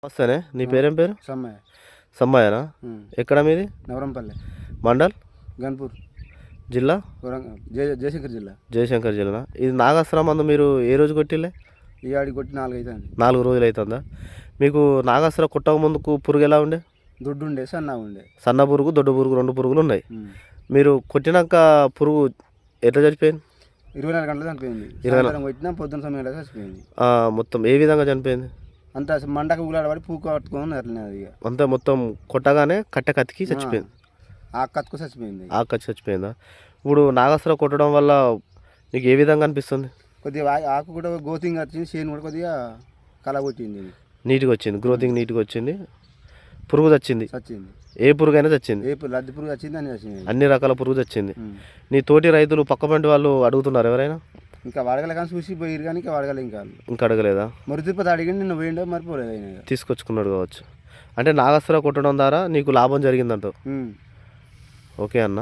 నమస్తేనే, నీ పేరేం పేరు? సమ్మయ్య. సమ్మయ్యనా? ఎక్కడ మీది? నవరంపల్లి మండల్ గన్పూర్ జిల్లా జయశంకర్ జిల్లా. జయశంకర్ జిల్లా. ఇది నాగాస్త్రం మందు మీరు ఏ రోజు కొట్టిలే? ఈ ఆడికి కొట్టి 4 అవుతుంది. 4 రోజులు అవుతుందా? మీకు నాగాస్త్రం కొట్టక ముందుకు పురుగు ఎలా ఉండే? దొడ్డు ఉండే, సన్నగా ఉండే. సన్న పురుగు, దొడ్డు పురుగు, 2 పురుగులు ఉన్నాయి. మీరు కొట్టినాక పురుగు ఎట్లా చనిపోయింది? 24 గంటలు చనిపోయింది. 24 కొట్టినా పొద్దున్న సమయంలో చచ్చిపోయింది. మొత్తం ఏ విధంగా చనిపోయింది? అంతా మండక ఊలాడబడి పూక పట్టుకొని అట్లనే అది అంతా మొత్తం కొట్టగానే కట్టె కత్తికి చచ్చిపోయింది. కత్తుకు చచ్చిపోయింది. కత్తి చచ్చిపోయిందా? ఇప్పుడు నాగాస్త్రం కొట్టడం వల్ల నీకు ఏ విధంగా అనిపిస్తుంది? కొద్దిగా ఆకు కూడా గ్రోతింగ్ వచ్చింది, చేను కూడా కొద్దిగా కల కొట్టింది, నీట్గా వచ్చింది, గ్రోతింగ్ నీట్గా వచ్చింది, పురుగు చచ్చింది. ఏ పురుగు అయినా చచ్చింది, లద్ది పురుగు వచ్చింది, అని వచ్చింది, అన్ని రకాల పురుగు చచ్చింది. నీ తోటి రైతులు పక్కపంటి వాళ్ళు అడుగుతున్నారు ఎవరైనా? ఇంకా వడగల కానీ చూసి పోయిరు కానీ ఇంకా వడగల ఇంకా అడగలేదా? మరి తిరుపతి అడిగి నిన్ను పోయిండో మరిపోలేదు, ఆయన తీసుకొచ్చుకున్నాడు కావచ్చు. అంటే నాగాస్త్రం కొట్టడం ద్వారా నీకు లాభం జరిగిందంటావు. ఓకే అన్న.